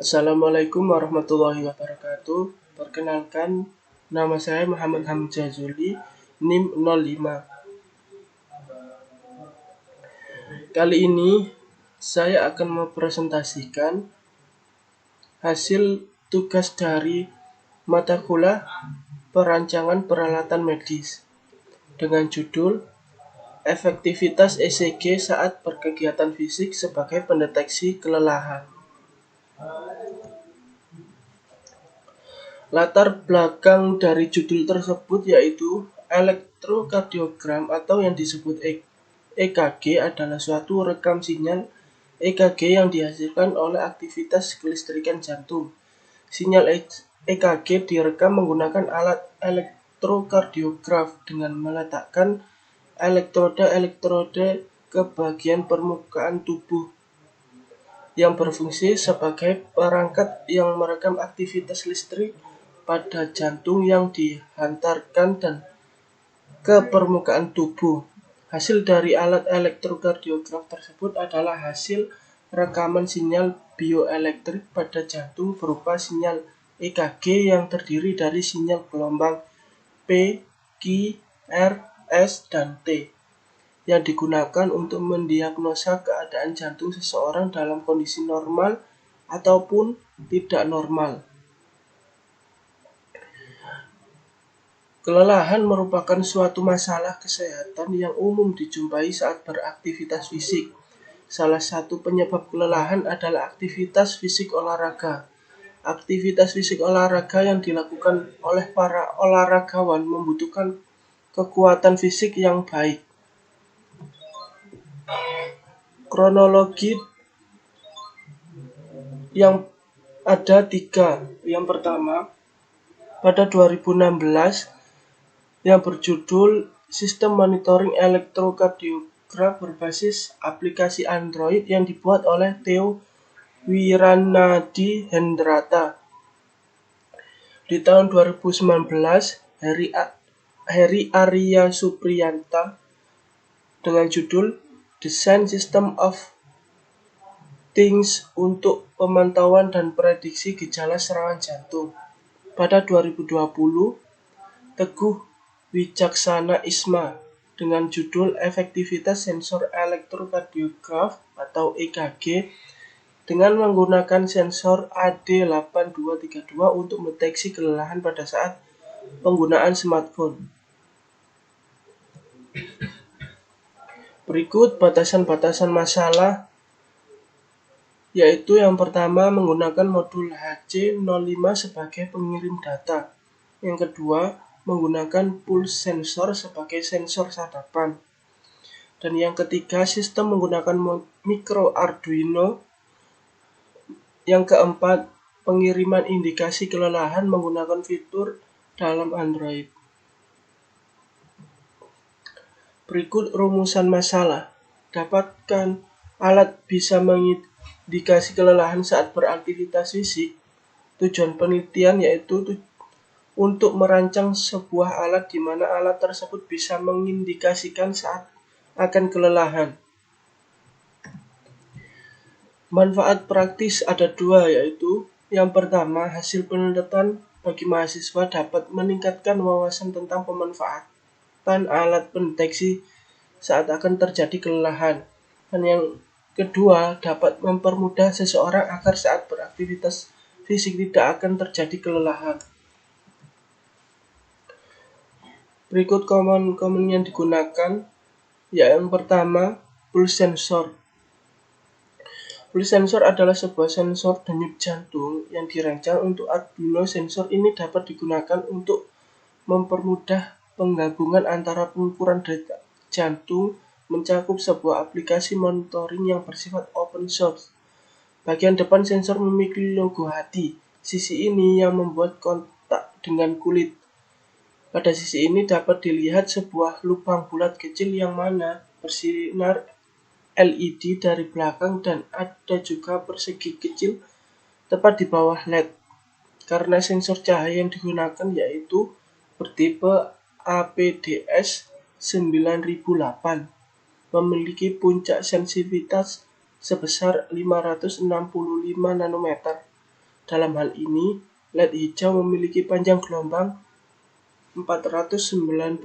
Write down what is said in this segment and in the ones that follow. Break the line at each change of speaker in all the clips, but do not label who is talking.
Assalamualaikum warahmatullahi wabarakatuh. Perkenalkan, nama saya Muhammad Hamzah Zuli, NIM 05. Kali ini saya akan mempresentasikan hasil tugas dari mata kuliah perancangan peralatan medis dengan judul Efektivitas ECG saat berkegiatan fisik sebagai pendeteksi kelelahan. Latar belakang dari judul tersebut yaitu elektrokardiogram atau yang disebut EKG adalah suatu rekam sinyal EKG yang dihasilkan oleh aktivitas kelistrikan jantung. Sinyal EKG direkam menggunakan alat elektrokardiograf dengan meletakkan elektrode ke bagian permukaan tubuh yang berfungsi sebagai perangkat yang merekam aktivitas listrik pada jantung yang dihantarkan dan ke permukaan tubuh. Hasil dari alat elektrokardiograf tersebut adalah hasil rekaman sinyal bioelektrik pada jantung berupa sinyal EKG yang terdiri dari sinyal gelombang P, Q, R, S, dan T yang digunakan untuk mendiagnosa keadaan jantung seseorang dalam kondisi normal ataupun tidak normal. Kelelahan merupakan suatu masalah kesehatan yang umum dijumpai saat beraktivitas fisik. Salah satu penyebab kelelahan adalah aktivitas fisik olahraga. Aktivitas fisik olahraga yang dilakukan oleh para olahragawan membutuhkan kekuatan fisik yang baik. Kronologi yang ada 3. Yang pertama, pada 2016 yang berjudul Sistem Monitoring Elektrokardiograf berbasis aplikasi Android yang dibuat oleh Theo Wiranadi Hendrata. Di tahun 2019, Heri Arya Supriyanta dengan judul Desain System of Things untuk pemantauan dan prediksi gejala serangan jantung. Pada 2020, Teguh Wicaksana Isma dengan judul Efektivitas Sensor Elektrokardiograf atau EKG dengan menggunakan sensor AD8232 untuk mendeteksi kelelahan pada saat penggunaan smartphone. Berikut batasan-batasan masalah, yaitu yang pertama menggunakan modul HC05 sebagai pengirim data. Yang kedua, menggunakan pulse sensor sebagai sensor sadapan. Dan yang ketiga, sistem menggunakan micro Arduino. Yang keempat, pengiriman indikasi kelelahan menggunakan fitur dalam Android. Berikut rumusan masalah. Dapatkan alat bisa mengindikasi kelelahan saat beraktivitas fisik. Tujuan penelitian yaitu untuk merancang sebuah alat di mana alat tersebut bisa mengindikasikan saat akan kelelahan. Manfaat praktis ada 2, yaitu yang pertama, hasil penelitian bagi mahasiswa dapat meningkatkan wawasan tentang pemanfaatan alat pendeteksi saat akan terjadi kelelahan. Dan yang kedua, dapat mempermudah seseorang agar saat beraktivitas fisik tidak akan terjadi kelelahan. Berikut komponen yang digunakan. Yang pertama, pulse sensor. Pulse sensor adalah sebuah sensor denyut jantung yang dirancang untuk Arduino. Sensor ini dapat digunakan untuk mempermudah penggabungan antara pengukuran detak jantung mencakup sebuah aplikasi monitoring yang bersifat open source. Bagian depan sensor memiliki logo hati. Sisi ini yang membuat kontak dengan kulit. Pada sisi ini dapat dilihat sebuah lubang bulat kecil yang mana bersinar LED dari belakang dan ada juga persegi kecil tepat di bawah LED. Karena sensor cahaya yang digunakan yaitu bertipe APDS 9008, memiliki puncak sensitivitas sebesar 565 nanometer. Dalam hal ini, LED hijau memiliki panjang gelombang 495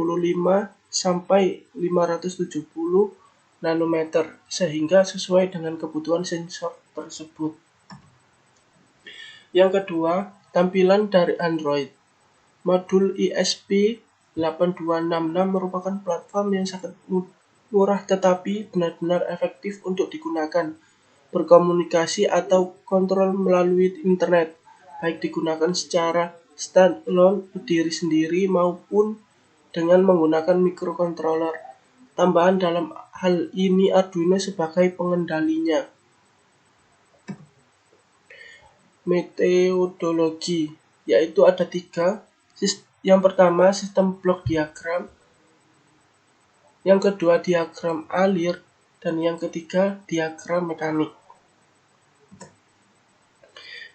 sampai 570 nanometer sehingga sesuai dengan kebutuhan sensor tersebut. Yang kedua, tampilan dari Android. Modul ESP8266 merupakan platform yang sangat murah tetapi benar-benar efektif untuk digunakan, berkomunikasi atau kontrol melalui internet, baik digunakan secara standalone berdiri sendiri maupun dengan menggunakan microcontroller. Tambahan dalam hal ini Arduino sebagai pengendalinya. Metodologi, yaitu ada 3. Yang pertama, sistem blok diagram. Yang kedua, diagram alir. Dan yang ketiga, diagram mekanik.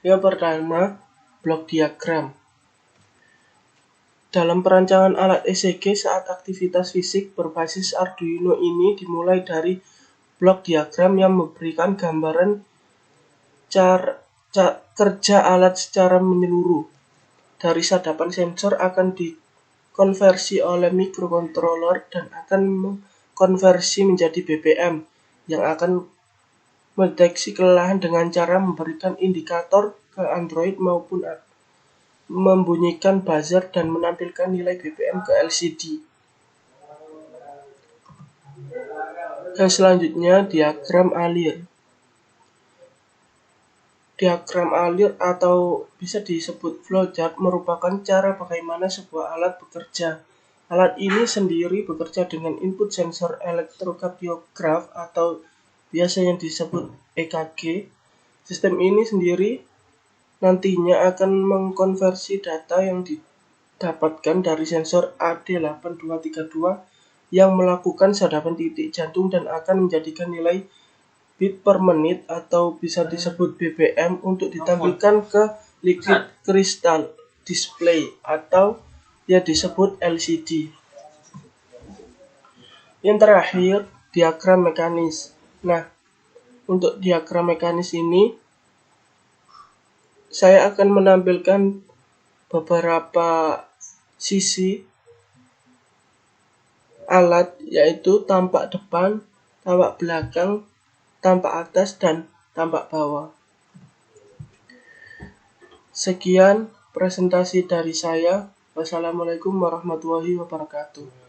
Yang pertama, blok diagram. Dalam perancangan alat ECG saat aktivitas fisik berbasis Arduino ini dimulai dari blok diagram yang memberikan gambaran kerja alat secara menyeluruh. Dari sadapan sensor akan dikonversi oleh microcontroller dan akan mengkonversi menjadi BPM yang akan mendeteksi kelelahan dengan cara memberikan indikator ke Android maupun membunyikan buzzer dan menampilkan nilai BPM ke LCD. Yang selanjutnya, diagram alir. Diagram alir atau bisa disebut flowchart merupakan cara bagaimana sebuah alat bekerja. Alat ini sendiri bekerja dengan input sensor elektrokardiograf atau biasa yang disebut EKG. Sistem ini sendiri nantinya akan mengkonversi data yang didapatkan dari sensor AD8232 yang melakukan sadapan titik jantung dan akan menjadikan nilai beat per menit atau bisa disebut BPM untuk ditampilkan ke liquid crystal display atau yang disebut LCD. Yang terakhir, diagram mekanis. Nah, untuk diagram mekanis ini saya akan menampilkan beberapa sisi alat, yaitu tampak depan, tampak belakang, tampak atas, dan tampak bawah. Sekian presentasi dari saya. Wassalamualaikum warahmatullahi wabarakatuh.